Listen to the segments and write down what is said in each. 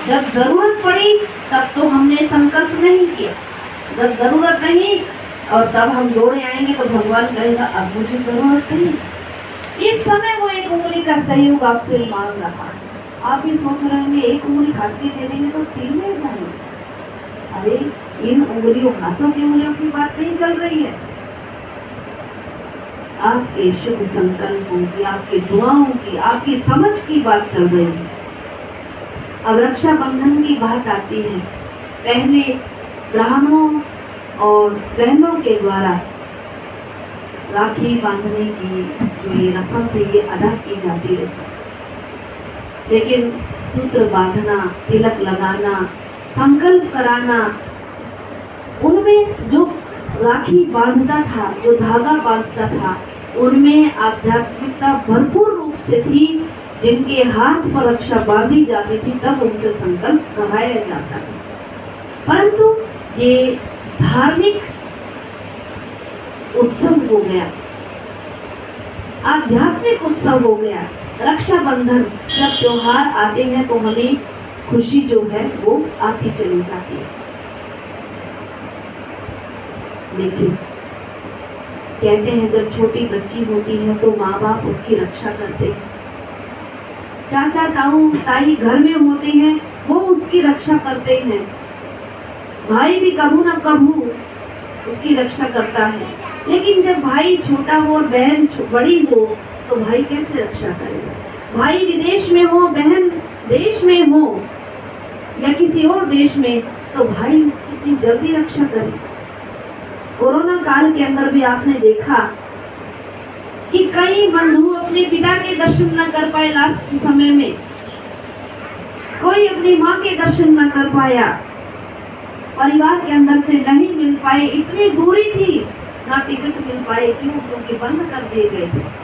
जब जरूरत पड़ी तब तो हमने संकल्प नहीं किया, जब जरूरत नहीं और तब हम दौड़े आएंगे तो भगवान कहेगा अब मुझे जरूरत नहीं। इस समय वो एक उंगली का सहयोग आपसे मांग रहा है। आप भी सोच रहे होंगे एक उंगली काट के दे देंगे तो 3 मिल जाएंगे। अरे इन उंगलियों, हाथों की उंगलियों की बात नहीं चल रही है, आपके शुभ संकल्पों की, आपके दुआओं की, आपकी समझ की बात चल रही है। अब रक्षाबंधन की बात आती है। पहले ब्राह्मणों और बहनों के द्वारा राखी बांधने की जो ये रस्म थी ये अदा की जाती है, लेकिन सूत्र बांधना, तिलक लगाना, संकल्प कराना, उनमें जो राखी बांधता था, जो धागा बांधता था, उनमें आध्यात्मिकता भरपूर रूप से थी। जिनके हाथ पर रक्षा बांधी जाती थी तब उनसे संकल्प कराया जाता था। परंतु ये धार्मिक उत्सव हो गया, आध्यात्मिक उत्सव हो गया। रक्षाबंधन जब त्योहार आते हैं तो हमें खुशी जो है वो आती चली जाती है। लेकिन कहते हैं जब छोटी बच्ची होती है तो माँ बाप उसकी रक्षा करते हैं, चाचा ताऊ ताई घर में होते हैं वो उसकी रक्षा करते हैं, भाई भी कभू न कभू उसकी रक्षा करता है। लेकिन जब भाई छोटा हो और बहन बड़ी हो तो भाई कैसे रक्षा करेगा? भाई विदेश में हो, बहन देश में हो या किसी और देश में, तो भाई कितनी जल्दी रक्षा करेगा। कोरोना काल के अंदर भी आपने देखा कि कई बंधु अपने पिता के दर्शन न कर पाए, लास्ट समय में कोई अपनी माँ के दर्शन न कर पाया, परिवार के अंदर से नहीं मिल पाए, इतनी दूरी थी, ना टिकट मिल पाए। क्यों? क्योंकि बंद कर दिए गए थे।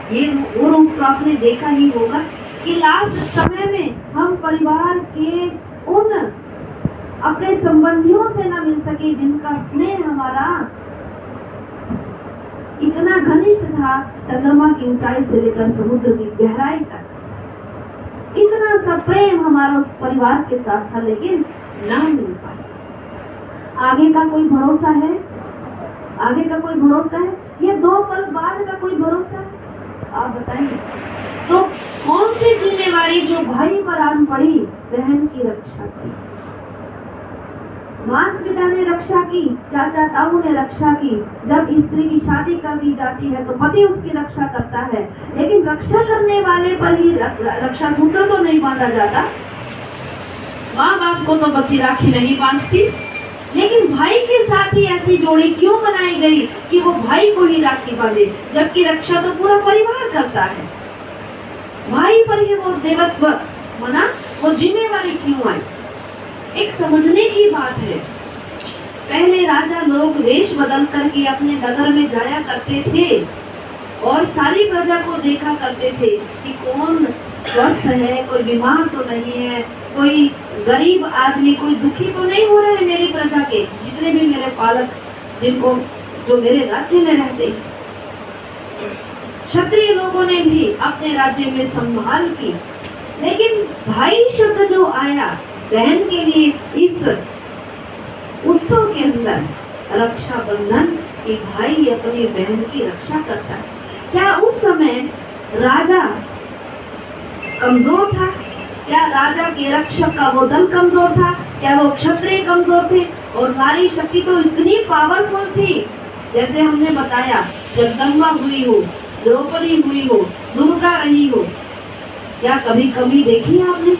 ये वो रूप तो आपने देखा ही होगा कि लास्ट समय में हम परिवार के उन अपने संबंधियों से न मिल सके जिनका स्नेह हमारा इतना घनिष्ठ था, चंद्रमा की ऊंचाई से लेकर समुद्र की गहराई तक इतना सा प्रेम हमारा उस परिवार के साथ था, लेकिन ना मिल पाए। आगे का कोई भरोसा है? आगे का कोई भरोसा है? ये 2 पल बाद का कोई भरोसा है? आप बताइए। तो कौन सी जिम्मेवारी जो भाई पर आन पड़ी? बहन की रक्षा की, माता पिता ने रक्षा की, चाचा ताऊ ने रक्षा की। जब स्त्री की शादी कर दी जाती है तो पति उसकी रक्षा करता है, लेकिन रक्षा करने वाले पर ही रक्षा सूत्र तो नहीं बांधा जाता। माँ बाप को तो बच्ची राखी नहीं बांधती, लेकिन भाई के साथ ही ऐसी जोड़ी क्यों बनाई गई कि वो भाई को ही राखी बांधे, जबकि रक्षा तो पूरा परिवार करता है। भाई पर ही वो देवत्व बना, वो जिम्मेवारी क्यों आई? एक समझने की बात है। पहले राजा लोग वेश बदल करके अपने नगर में जाया करते थे और सारी प्रजा को देखा करते थे कि कौन स्वस्थ है, कोई बीमार तो नहीं है, कोई गरीब आदमी, कोई दुखी तो नहीं हो रहा है मेरी प्रजा के, जितने भी मेरे पालक जिनको जो मेरे राज्य में रहते। क्षत्रिय लोगों ने भी अपने राज्य में संभाल की, लेकिन भाई शब्द जो आया बहन के लिए इस उत्सव के अंदर, रक्षाबंधन कि भाई अपनी बहन की रक्षा करता है। क्या उस समय राजा कमजोर था? क्या राजा के रक्षक का वो दल कमजोर था? क्या वो क्षत्रिय कमजोर थे? और नारी शक्ति तो इतनी पावरफुल थी, जैसे हमने बताया जगदम्बा हुई हो, द्रौपदी हुई हो, दुर्गा रही हो, क्या कभी कमी देखी है आपने?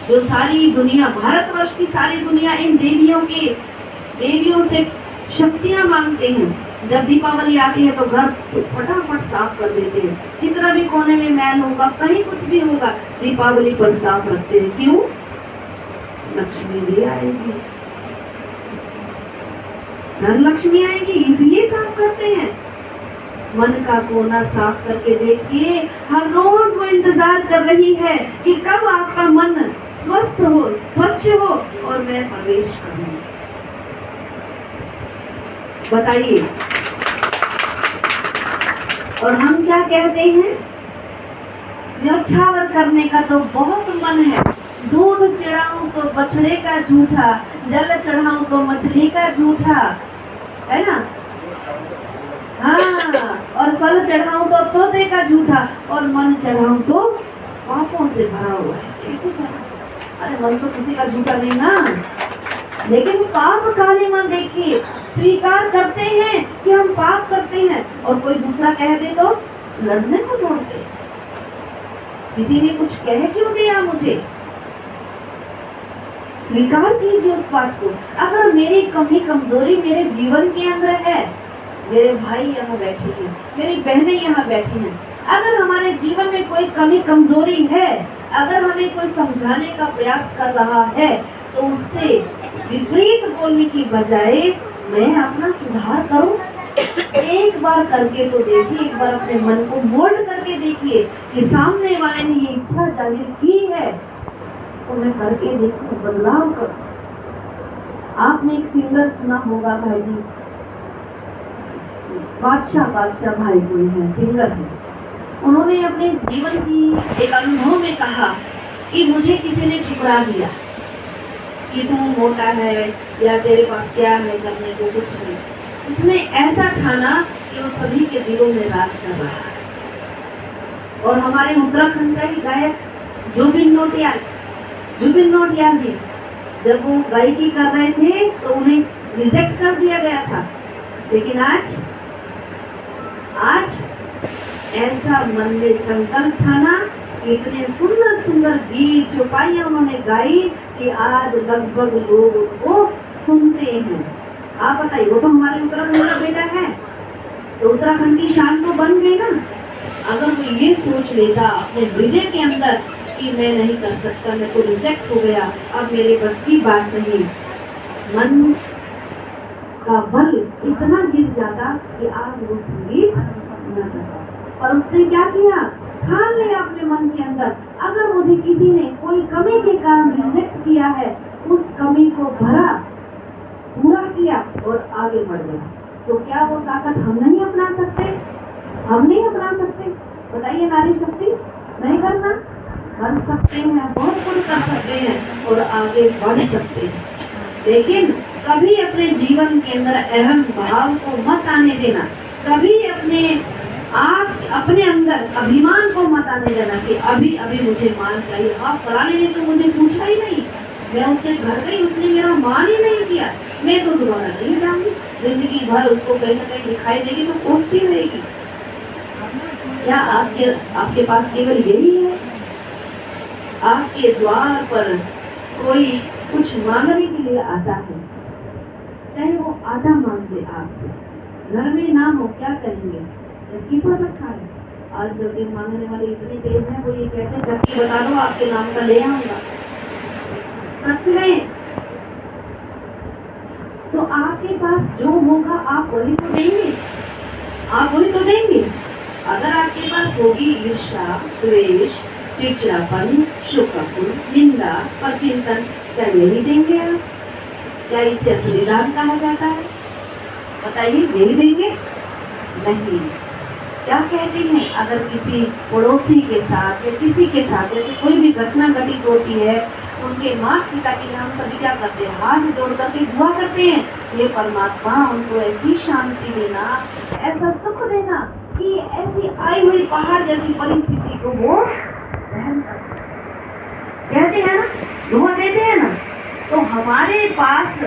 जो सारी दुनिया, भारतवर्ष की सारी दुनिया इन देवियों से शक्तियां मांगते हैं। जब दीपावली आती है तो घर फटाफट साफ कर देते हैं, जितना भी कोने में मैल होगा, कहीं कुछ भी होगा, दीपावली पर साफ रखते हैं। क्यों? लक्ष्मी भी आएगी, घर लक्ष्मी आएगी, इसलिए साफ करते हैं। मन का कोना साफ करके देखिए, हर रोज वो इंतजार कर रही है कि कब आपका मन स्वस्थ हो, स्वच्छ हो और मैं प्रवेश करूं। बताइए। और हम क्या कहते हैं? न्योछावर करने का तो बहुत मन है, दूध चिड़ा तो बछड़े का झूठा, जल चढ़ाऊं तो मछली का झूठा, है ना। हाँ, और फल चढ़ाऊं तो तोते का झूठा, और मन चढ़ाऊं तो पापों से भरा हुआ है। कैसे चढ़ा? अरे मन तो किसी का झूठा नहीं ना, लेकिन पाप काले मन देखिए, स्वीकार करते हैं कि हम पाप करते हैं, और कोई दूसरा कह दे तो लड़ने को दौड़ते हैं। किसी ने कुछ कह क्यों दिया मुझे, स्वीकार कीजिए उस बात को। अगर मेरी कमी कमजोरी मेरे जीवन के अंदर है, मेरे भाई यहाँ बैठे हैं, मेरी बहनें यहाँ बैठी हैं, अगर हमारे जीवन में कोई कमी कमजोरी है, अगर हमें कोई समझाने का प्रयास कर रहा है, तो उससे विपरीत बोलने की बजाय मैं अपना सुधार करूं। एक बार करके तो देखिए, एक बार अपने मन को मोल्ड करके देखिए कि सामने वाले ने ये इच्छा जाहिर की है, तो मैं करके देखूं, बदलाव करूं। आपने एक सिंगर सुना होगा भाई जी, बादशाह भाई कोई है, सिंगर है। उन्होंने अपने जीवन की एक अनुभव में कहा कि मुझे किसी ने ठुकरा दिया कि तू मोटा है या तेरे पास क्या है करने को, कुछ नहीं। उसने ऐसा ठाना कि वो सभी के दिलों में राज कर रहा है। और हमारे उत्तराखंड का ही गायक जुबिन नौटियाल जी, जब वो गायकी कर रहे थे तो उन्हें रिजेक्ट कर दिया गया था, लेकिन आज ऐसा मन में संकल्प ठाना, इतने सुंदर सुंदर गीत चौपाइयां उन्होंने गाई कि आज लगभग लोग उनको सुनते हैं। आप बताइए, वो तो हमारे उत्तराखंड का बेटा है, तो उत्तराखंड की शान तो बन गई ना। अगर वो ये सोच लेता अपने हृदय के अंदर कि मैं नहीं कर सकता, मैं तो रिजेक्ट हो गया, अब मेरे बस की बात नहीं, मन का बल इतना गिर जाता कि आज वो संगीत न करता। और उसने क्या किया, ठान लिया अपने मन के अंदर, अगर मुझे किसी ने कोई कमी के कारण रिजेक्ट किया है, उस कमी को भरा, पूरा किया और आगे बढ़ गया। तो क्या वो ताकत हम नहीं अपना सकते? हम नहीं अपना सकते? बताइए, नारी शक्ति नहीं करना, कर सकते हैं, बहुत कुछ कर सकते हैं और आगे बढ़ सकते हैं। लेकिन कभी अपने जीवन के अंदर अहम भाव को मत आने देना, कभी अपने अंदर अभिमान को मत आने देना कि अभी मुझे मान चाहिए। हाँ, फलाने ने तो मुझे पूछा ही नहीं, मैं उसके घर गई, उसने मेरा मान ही नहीं किया, मैं तो दोबारा नहीं जाऊंगी। जिंदगी भर उसको कहीं ना कहीं दिखाई देगी तो कोसती रहेगी। क्या आपके पास केवल यही है? आपके द्वार पर कोई कुछ मांगने के लिए आता है, चाहे वो आधा मांग ले आपसे, घर में नाम हो, क्या कहेंगे? चक्की पर रखा है। आज जब मांगने वाले इतने तेज हैं, वो ये कहते हैं चक्की बता दो, आपके नाम का ले आऊंगा। सच में, तो आपके पास जो होगा आप वही तो देंगे, आप वही तो देंगे। अगर आपके पास होगी ईर्ष्या, द्वेष, चिड़चिड़ापन, शोकाकुल, निंदा और चिंतन, क्या यही देंगे आप? क्या इसे असली दान कहा जाता है? बताइए, यही देंगे? नहीं। क्या कहते हैं, अगर किसी पड़ोसी के साथ या किसी के साथ जैसे कोई भी घटना घटित होती है, उनके माता पिता के लिए हम सभी क्या करते हैं? हाथ जोड़ करके दुआ करते हैं, ये परमात्मा उनको ऐसी शांति देना, ऐसा सुख देना कि ऐसी आई हुई पहाड़ जैसी परिस्थिति को वो सहन कर सके। कहते हैं ना, दुआ देते हैं ना, तो हमारे पास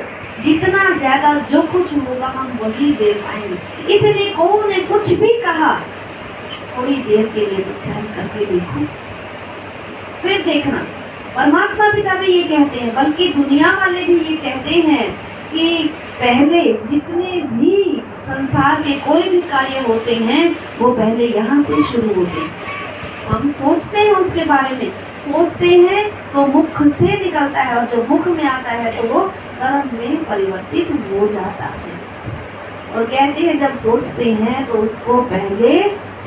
जितना ज्यादा जो कुछ होगा हम वही दे पाएंगे। इसलिए कौन ने कुछ भी कहा, थोड़ी देर के लिए तो सहन करके देखो, फिर देखना। परमात्मा पिता भी ये कहते हैं, बल्कि दुनिया वाले भी ये कहते हैं कि पहले जितने भी संसार के कोई भी कार्य होते हैं वो पहले यहाँ से शुरू होते हैं। हम सोचते हैं उसके बारे में, सोचते हैं तो मुख से निकलता है, और जो मुख में आता है तो वो कर्म में परिवर्तित हो जाता है। और कहते हैं जब सोचते हैं तो उसको पहले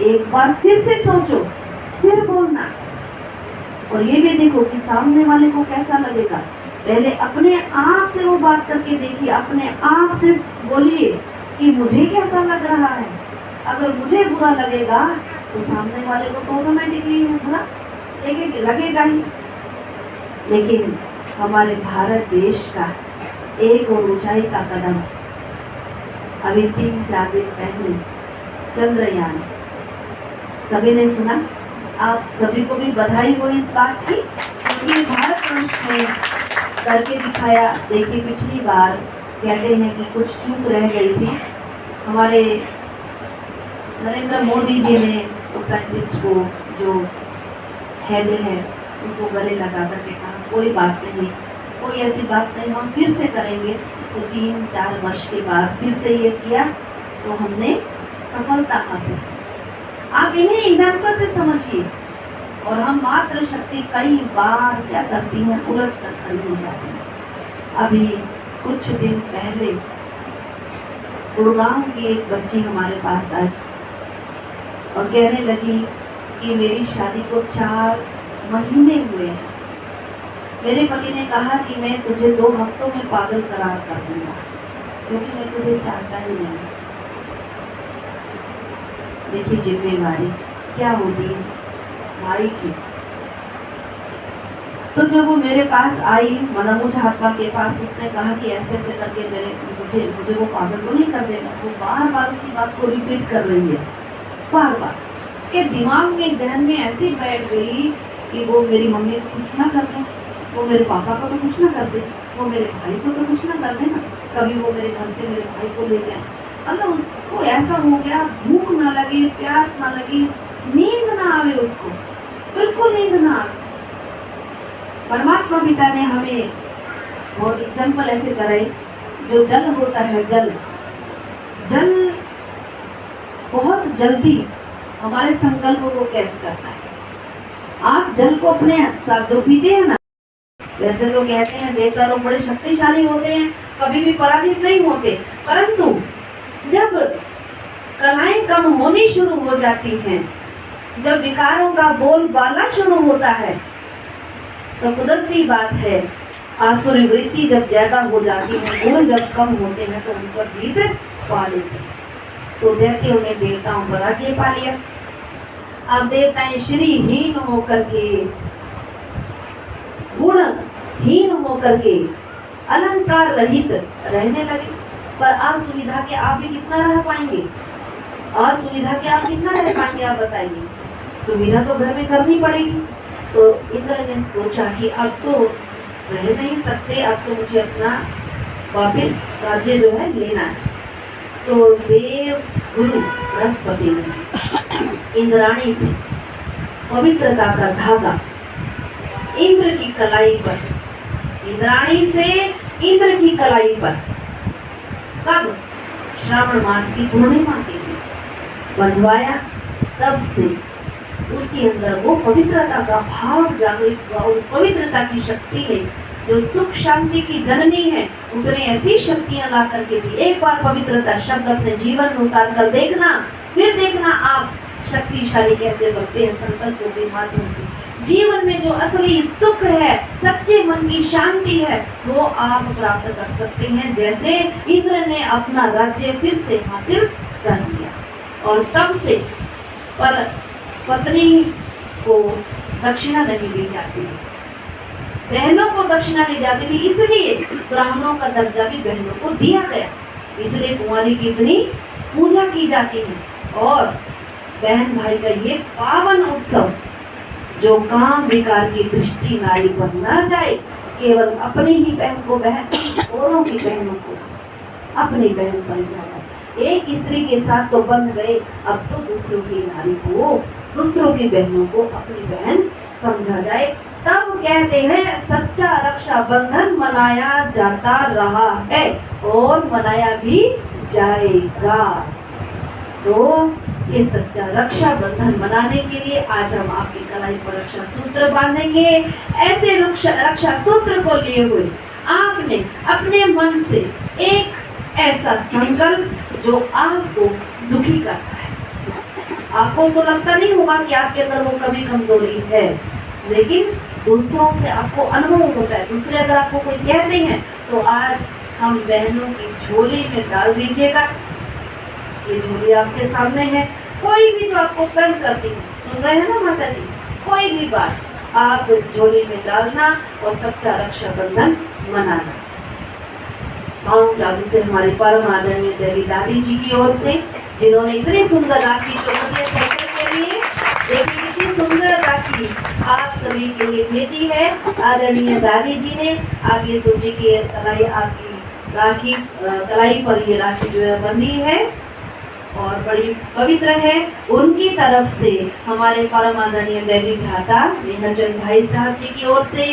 एक बार फिर से सोचो, फिर बोलना। और ये भी देखो कि सामने वाले को कैसा लगेगा। पहले अपने आप से वो बात करके देखिए, अपने आप से बोलिए कि मुझे कैसा लग रहा है। अगर मुझे बुरा लगेगा तो सामने वाले को तो ऑटोमेटिकली बुरा लगेगा ही। लेकिन हमारे भारत देश का एक और ऊंचाई का कदम। अभी 3-4 दिन पहले चंद्रयान, सभी ने सुना। आप सभी को भी बधाई हो इस बात की, क्योंकि भारतवर्ष ने करके दिखाया। देखिए, पिछली बार कहते हैं कि कुछ चूक रह गई थी। हमारे नरेंद्र मोदी जी ने उस साइंटिस्ट को, जो हेड है, उसको गले लगा करके कहा कोई बात नहीं, कोई ऐसी बात नहीं, हम फिर से करेंगे। तो 3-4 वर्ष के बाद फिर से ये किया तो हमने सफलता हासिल। आप इन्हें एग्जाम्पल से समझिए। और हम मात्र शक्ति कई बार क्या करती हैं, उलझ कर खड़ी हो जाती हैं। अभी कुछ दिन पहले गुड़गांव की एक बच्ची हमारे पास आई और कहने लगी कि मेरी शादी को 4 महीने हुए हैं। मेरे पति ने कहा कि मैं तुझे 2 हफ्तों में पागल करार कर दूंगा, क्योंकि मैं तुझे चाहता ही नहीं। देखिए जिम्मेवारी क्या होती है माई की। तो जब वो मेरे पास आई, मनोज महात्मा के पास, उसने कहा कि ऐसे ऐसे करके मुझे वो पागल तो नहीं कर देगा। वो बार बार उसी बात को रिपीट कर रही है, बार बार। उसके दिमाग में, जहन में ऐसी बैठ गई कि वो मेरी मम्मी को कुछ ना कर दे, वो मेरे पापा को तो कुछ ना कर दे, वो मेरे भाई को तो कुछ ना कर दे ना, कभी वो मेरे घर से मेरे भाई को ले जाए। मतलब उसको ऐसा हो गया, भूख ना लगे, प्यास ना लगे, नींद ना आवे उसको, बिल्कुल नींद ना आवे। परमात्मा पिता ने हमें बहुत एग्जाम्पल ऐसे कराए। जो जल होता है, जल बहुत जल्दी हमारे संकल्पों को कैच करता है। आप जल को अपने साथ जो पीते हैं ना, वैसे तो कहते हैं देवता लोग बड़े शक्तिशाली होते हैं, कभी भी पराजित नहीं होते, परंतु जब कलाएं कम होनी शुरू हो जाती हैं, जब विकारों का बोलबाला शुरू होता है, तो कुदरती बात है आसुरी वृत्ति जब ज्यादा हो जाती है, गुण जब कम होते हैं, तो उन पर जीत पा लेते हैं। तो दैत्यों ने देवताओं पर राज्य पा लिया। अब देवताएं श्रीहीन होकर के, गुणहीन होकर के, अलंकार रहित रहने लगे। पर असुविधा के आप भी कितना रह पाएंगे? असुविधा के आप कितना रह पाएंगे? आप बताइए। सुविधा तो घर में करनी पड़ेगी। तो इंद्र ने सोचा कि अब तो रह नहीं सकते, अब तो मुझे अपना वापिस राज्य जो है लेना है। तो देव गुरु बृहस्पति ने इंद्राणी से पवित्रता का धागा इंद्र की कलाई पर, इंद्राणी से इंद्र की कलाई पर, कब? श्रावण मास की पूर्णिमा के दिन बंधवाया। तब से उसके अंदर वो पवित्रता का भाव जागृत हुआ। उस पवित्रता की शक्ति ने, जो सुख शांति की जननी है, उसने ऐसी शक्तियां ला करके दी। एक बार पवित्रता शब्द अपने जीवन में उतार कर देखना, फिर देखना आप शक्तिशाली कैसे बनते हैं संकल्पों के माध्यम से। जीवन में जो असली सुख है, सच्चे मन की शांति है, वो आप प्राप्त कर सकते हैं। जैसे इंद्र ने अपना राज्य फिर से हासिल कर लिया। और तब से पर पत्नी को दक्षिणा नहीं दी जाती थी, बहनों को दक्षिणा दी जाती थी, इसलिए ब्राह्मणों का दर्जा भी बहनों को दिया गया। इसलिए कुंवारी की इतनी पूजा की जाती है। और बहन भाई का ये पावन उत्सव, जो काम विकार की दृष्टि नारी पर न जाए, केवल अपनी ही बहन को बहन, औरों की बहनों को अपनी बहन समझा जाए। एक स्त्री के साथ तो बंध गए, अब तो दूसरों की नारी को, दूसरों की बहनों को अपनी बहन समझा जाए। तब कहते हैं सच्चा रक्षा बंधन मनाया जाता रहा है और मनाया भी जाएगा। तो ये सच्चा रक्षा बंधन मनाने के लिए आज हम आपकी कलाई पर रक्षा सूत्र बांधेंगे। ऐसे रक्षा सूत्र को लिए हुए आपने अपने मन से एक ऐसा संकल्प जो आपको दुखी करता है। आपको तो लगता नहीं होगा कि आपके अंदर वो कभी कमजोरी है, लेकिन दूसरों से आपको अनुभव होता है। दूसरे अगर आपको कोई कहते हैं तो आज हम बहनों की झोली में डाल दीजिएगा। ये झोली आपके सामने है। कोई भी जो आपको तंग करती है, सुन रहे हैं ना माता जी, कोई भी बात आप इस झोली में डालना और सच्चा रक्षाबंधन मनाना। माउंट आबू से हमारे परम आदरणीय देवी दादी जी की ओर से, जिन्होंने इतनी सुंदर राखी जो मुझे सफर के लिए, देखिए कितनी सुंदर राखी आप सभी के लिए भेजी है आदरणीय दादी जी ने। आप ये सोचिए कि कलाई, आपकी राखी कलाई पर ये राखी जो है बंधी है और बड़ी पवित्र है। उनकी तरफ से हमारे परम आदरणीय देवी भ्राता मेहरचंद भाई साहब जी की ओर से,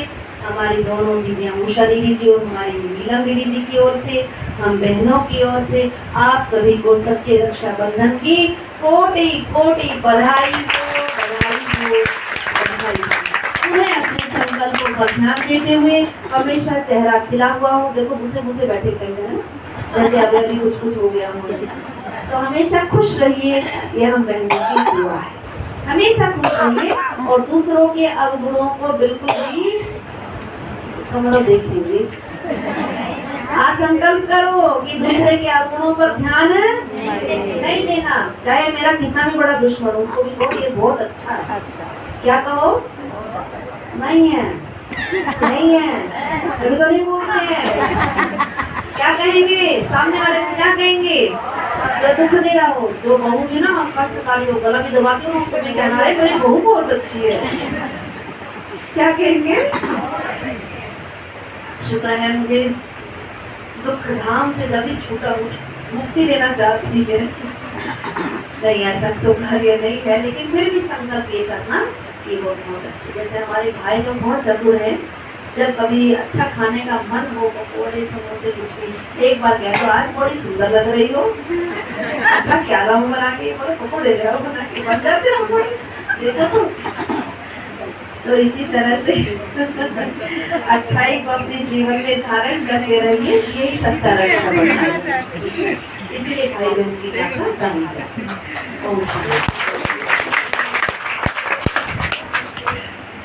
हमारी दोनों दीदियाँ उषा दीदी जी और हमारी नीलम दीदी जी की ओर से, हम बहनों की ओर से आप सभी को सच्चे रक्षाबंधन की कोटि कोटि बधाई हो, बधाई हो, बधाई हो। उन्हें अपने संकल्पों पर ध्यान देते हुए हमेशा चेहरा खिला हुआ हो। देखो मुझसे मुझसे बैठे कहीं है ना, जैसे अभी कुछ हो गया हो, तो हमेशा खुश रहिए, ये हम बहनों की दुआ है। हमेशा खुश रहिए और दूसरों के अवगुणों को बिल्कुल भी, इसका मतलब देख लीजिए, आज संकल्प करो कि दूसरे के अवगुणों पर ध्यान नहीं देना। चाहे मेरा कितना भी बड़ा दुश्मन हो, उसको भी कहो ये बहुत अच्छा है। क्या कहो? नहीं है, नहीं है, अभी तो नहीं बोलते हैं। क्या कहेंगे सामने वाले को? क्या कहेंगे? जो दुख दे रहा हो, जो बहू भी ना हम कष्टकारी हो, गला भी दबाती हो, उनको भी कहना है मेरी बहू बहुत अच्छी है। क्या कहेंगे? शुक्र है मुझे इस दुख धाम से जल्दी छूटा मुक्ति देना चाहती है। नहीं ऐसा तो कार्य नहीं है, लेकिन फिर भी संकल्प ये करना कि वो बहुत अच्छी। जैसे हमारे भाई लोग बहुत चतुर हैं, जब कभी अच्छा खाने का मन हो, पकौड़े समोसे कुछ भी, एक बार कह दो आज बड़ी सुंदर लग रही हो, अच्छा क्या लाऊं बना के, बोले पकौड़े ले आओ बना के, बन जाते हो पकौड़े। तो इसी तरह से अच्छाई को अपने जीवन में धारण करते रहिए, यही सच्चा रक्षाबंधन है। इसीलिए भाई बहन की गाथा गाई जाती है।